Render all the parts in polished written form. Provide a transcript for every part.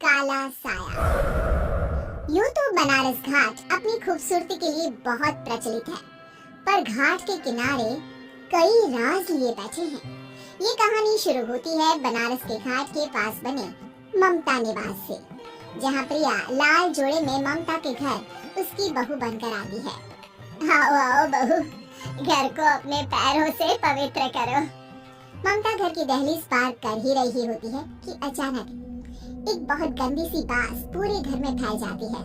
काला साया। यूं तो बनारस घाट अपनी खूबसूरती के लिए बहुत प्रचलित है, पर घाट के किनारे कई राज लिए बैठे हैं। ये कहानी शुरू होती है बनारस के घाट के पास बने ममता निवास से, जहाँ प्रिया लाल जोड़े में ममता के घर उसकी बहू बनकर आती है। आओ आओ बहू, घर को अपने पैरों से पवित्र करो। ममता घर की दहलीज पार कर ही रही होती है कि अचानक एक बहुत गंदी सी बात पूरे घर में फैल जाती है।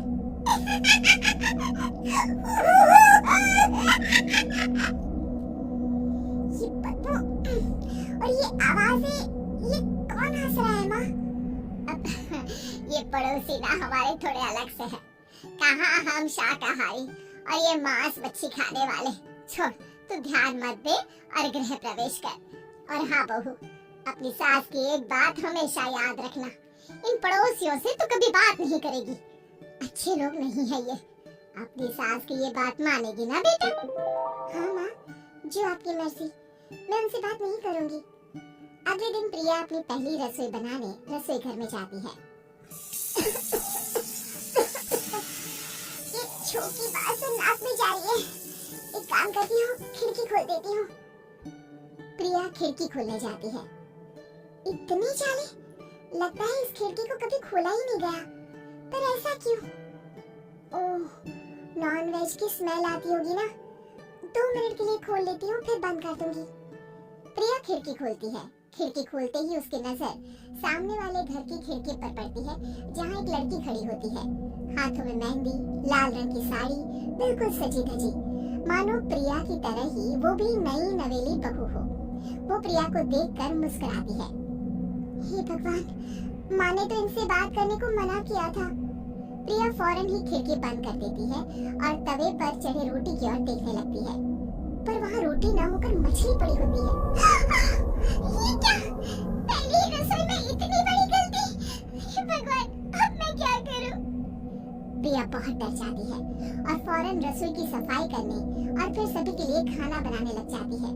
ये बदबू और ये आवाजें, ये कौन हंस रहा है माँ? ये पड़ोसी ना हमारे थोड़े अलग से है। कहाँ हम शाकाहारी और ये मांस मच्छी खाने वाले। छोड़, तू ध्यान मत दे और गृह प्रवेश कर। और हाँ बहू, अपनी सास की एक बात हमेशा याद रखना, इन पड़ोसियों से तो कभी बात नहीं करेगी। अच्छे लोग नहीं है ये। अपनी सास की ये बात मानेगी ना बेटा? हाँ माँ, जो आपकी मर्जी, मैं उनसे बात नहीं करूँगी। अगले दिन प्रिया अपनी पहली रसोई बनाने रसोई घर में जाती है। ये छोटी बात से नाक में जा रही है। एक काम करती हूँ, खिड़की खोल देती हूँ। प्रिया खिड़की खोलने जाती है। इतनी चाली, लगता है इस खिड़की को कभी खोला ही नहीं गया। पर ऐसा क्यों? ओह, नॉनवेज की स्मेल आती होगी ना। 2 मिनट के लिए खोल लेती हूँ, फिर बंद कर दूंगी। प्रिया खिड़की खोलती है। खिड़की खोलते ही उसकी नजर सामने वाले घर की खिड़की पर पड़ती है, जहाँ एक लड़की खड़ी होती है, हाथों में मेहंदी, लाल रंग की साड़ी, बिल्कुल सजी धजी, मानो प्रिया की तरह ही वो भी नई नवेली बहू हो। वो प्रिया को देखकर मुस्कुराती है। हे भगवान, माँ ने तो इनसे बात करने को मना किया था। प्रिया फौरन ही खिड़की बंद कर देती है और तवे पर चढ़े रोटी की ओर देखने लगती है, पर वहाँ रोटी न होकर मछली पड़ी होती है। ये क्या? पहली रसोई में इतनी बड़ी गलती! हे भगवान, अब मैं क्या करूँ? प्रिया बहुत डर जाती है और फौरन रसोई की सफाई करने और फिर सभी के लिए खाना बनाने लग जाती है।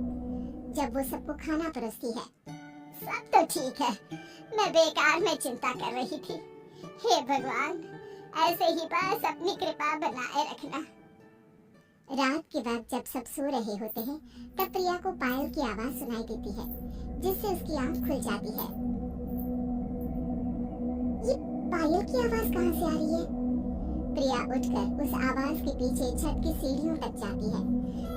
जब वो सबको खाना परोसती है, सब तो ठीक है, मैं बेकार में चिंता कर रही थी। हे भगवान, ऐसे ही बस अपनी कृपा बनाए रखना। रात के वक्त जब सब सो रहे होते हैं, तब प्रिया को पायल की आवाज सुनाई देती है, जिससे उसकी आंख खुल जाती है। ये पायल की आवाज कहाँ से आ रही है? प्रिया उठकर उस आवाज के पीछे छत की सीढ़ियों तक जाती है।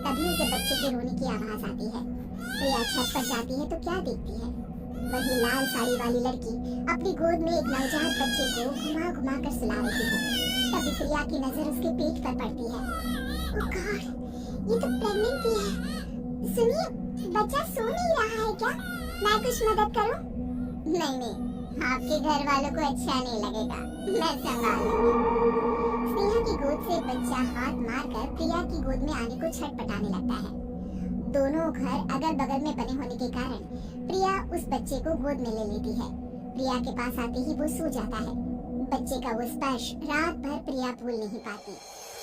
तभी उसे बच्चे के रोने की आवाज आती है। प्रिया छत पर जाती है तो क्या देखती है? वही लाल साड़ी वाली लड़की अपनी गोद में एक नवजात बच्चे को घुमा घुमा कर सुला रही है। तभी प्रिया की नजर उसके पेट पर पड़ती है। ओह गॉड, ये तो प्रेग्नेंट भी है। सुनिए, बच्चा सो नहीं रहा है क्या? मैं कुछ मदद करूं? नहीं, आपके घर वालों को अच्छा नहीं लगेगा, मैं संभाल लूंगी। स्नेहा की गोद से बच्चा हाथ मारकर प्रिया की गोद में आने को छटपटाने लगता है। दोनों घर अगल बगल में बने होने के कारण प्रिया उस बच्चे को गोद में ले लेती है। प्रिया के पास आते ही वो सो जाता है। बच्चे का वो स्पर्श रात भर प्रिया भूल नहीं पाती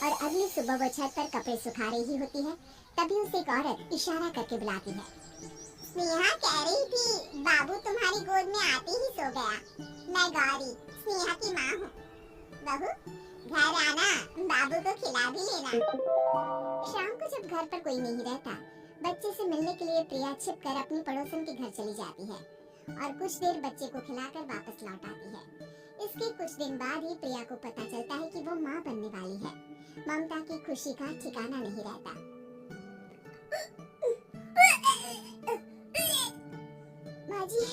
और अगली सुबह वो छत पर कपड़े सुखा रही होती है। तभी उसे एक औरत इशारा करके बुलाती है। स्नेहा कह रही थी, बाबू तुम्हारी गोद में आते ही सो गया। मैं गौरी, स्नेहा की माँ हूँ। बहू, घर आना, बाबू को खिला भी लेना। शाम को जब घर पर कोई नहीं रहता, बच्चे से मिलने के लिए प्रिया छिपकर अपनी पड़ोसन के घर चली जाती है और कुछ देर बच्चे को खिलाकर वापस लौट आती है। इसके कुछ दिन बाद ही प्रिया को पता चलता है कि वो माँ बनने वाली है। ममता की खुशी का ठिकाना नहीं रहता। माँ जी,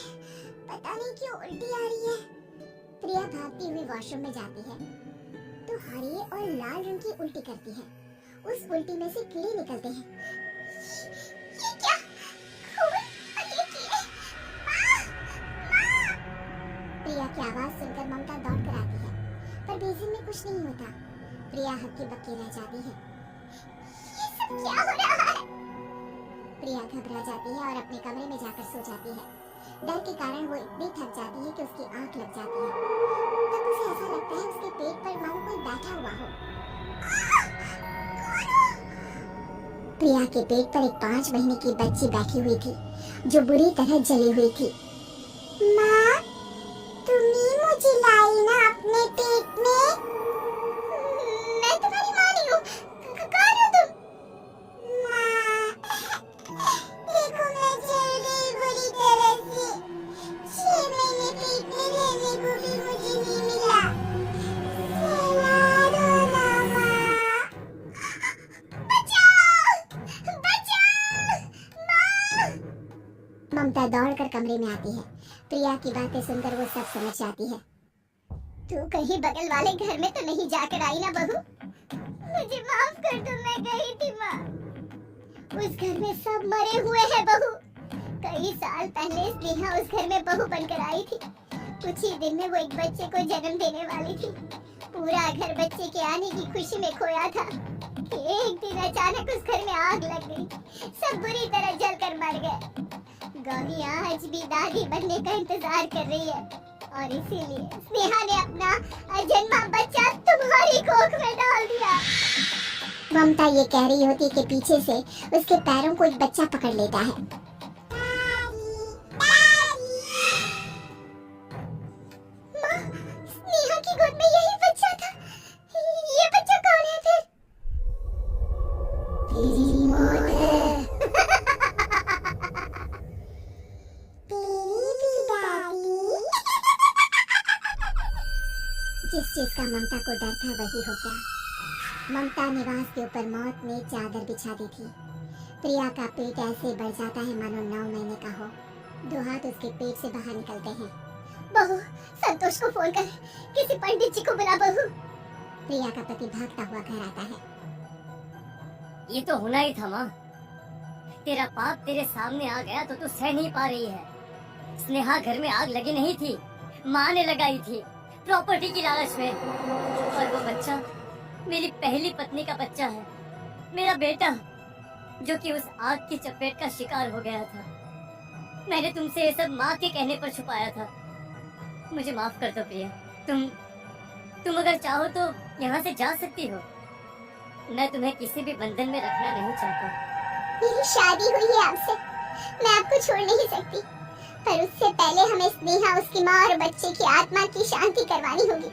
पता नहीं क्यों उल्टी आ रही है। प्रिया भागती हुई वॉशरूम में जाती है तो हरे और लाल रंग की उल्टी करती है। उस उल्टी में से कीड़े निकलते हैं। ये क्या? खून और ये कीड़े! माँ! माँ! प्रिया की आवाज सुनकर ममता दौड़ कर आती है, पर बेसिन में कुछ नहीं होता। प्रिया हक्की बक्की रह जाती है। ये सब क्या हो रहा है? प्रिया घबरा जाती है और अपने कमरे में जाकर सो जाती है। डर के कारण वो इतनी थक जाती है कि उसकी आंख लग जाती है। तब उसे ऐसा लगता है उसके पेट पर मानो कोई बैठा हुआ हो। प्रिया के पेट पर एक 5 महीने की बच्ची बैठी हुई थी, जो बुरी तरह जली हुई थी। माँ, तुम ही मुझे चिल्लाई ना अपने पेट में। मैं तुम्हारी माँ नहीं हूँ। कौन हो तुम? माँ, देखो मैं जल गई बुरी तरह से। 6 महीने पेट में रहने को भी मुझे नहीं मिला। सहला दो ना माँ। बचाओ! बचाओ! माँ! ममता दौड़कर कमरे में आती है। प्रिया की बातें सुनकर वो सब समझ जाती है। तू कहीं बगल वाले घर में तो नहीं जाकर आई ना बहू? मुझे माफ कर दो, मैं गई थी माँ। उस घर में सब मरे हुए हैं बहू। कई साल पहले स्नेहा उस घर में बहू बनकर आई थी। कुछ ही दिन में वो एक बच्चे को जन्म देने वाली थी। पूरा घर बच्चे के आने की खुशी में खोया था कि एक दिन अचानक उस घर में आग लग गई। सब बुरी तरह जलकर मर गए। गौरी आज भी दादी बनने का इंतजार कर रही है और इसीलिए स्नेहा ने अपना अजन्मा बच्चा तुम्हारी कोख में डाल दिया। ममता ये कह रही होती कि पीछे से उसके पैरों को एक बच्चा पकड़ लेता है। माँ, स्नेहा की गोद में यही बच्चा था। ये बच्चा कौन है फिर? तेरी मौत है। जिस चीज का ममता को डर था वही हो गया। ममता निवास के ऊपर मौत ने चादर बिछा दी थी। प्रिया का पेट ऐसे बढ़ जाता है मानो 9 महीने का हो। 2 हाथ उसके पेट से बाहर निकलते हैं। बहू, संतोष को फोन कर, किसी पंडित जी को बुला बहू। प्रिया का पति भागता हुआ घर आता है। ये तो होना ही था माँ। तेरा पाप तेरे सामने आ गया तो तू सह नहीं पा रही है। स्नेहा घर में आग लगी नहीं थी, माँ ने लगाई थी प्रॉपर्टी की लालच में। और वो बच्चा मेरी पहली पत्नी का बच्चा है, मेरा बेटा, जो कि उस आग की चपेट का शिकार हो गया था। मैंने तुमसे ये सब माँ के कहने पर छुपाया था। मुझे माफ कर दो प्रिया। तुम अगर चाहो तो यहाँ से जा सकती हो। मैं तुम्हें किसी भी बंधन में रखना नहीं चाहता। मेरी शादी हुई है आपसे, मैं आपको छोड़ नहीं सकती। पर उससे पहले हमें स्नेहा, उसकी माँ और बच्चे की आत्मा की शांति करवानी होगी।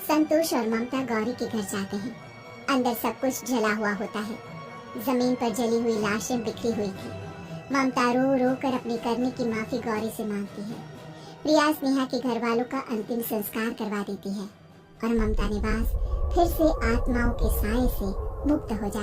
संतोष और ममता गौरी के घर जाते हैं। अंदर सब कुछ जला हुआ होता है। जमीन पर जली हुई लाशें बिखरी हुई थी। ममता रो रो कर अपनी करने की माफी गौरी से मांगती है। प्रिया स्नेहा के घर वालों का अंतिम संस्कार करवा देती है और ममता निवास फिर से आत्माओं के साए से मुक्त हो जाती है।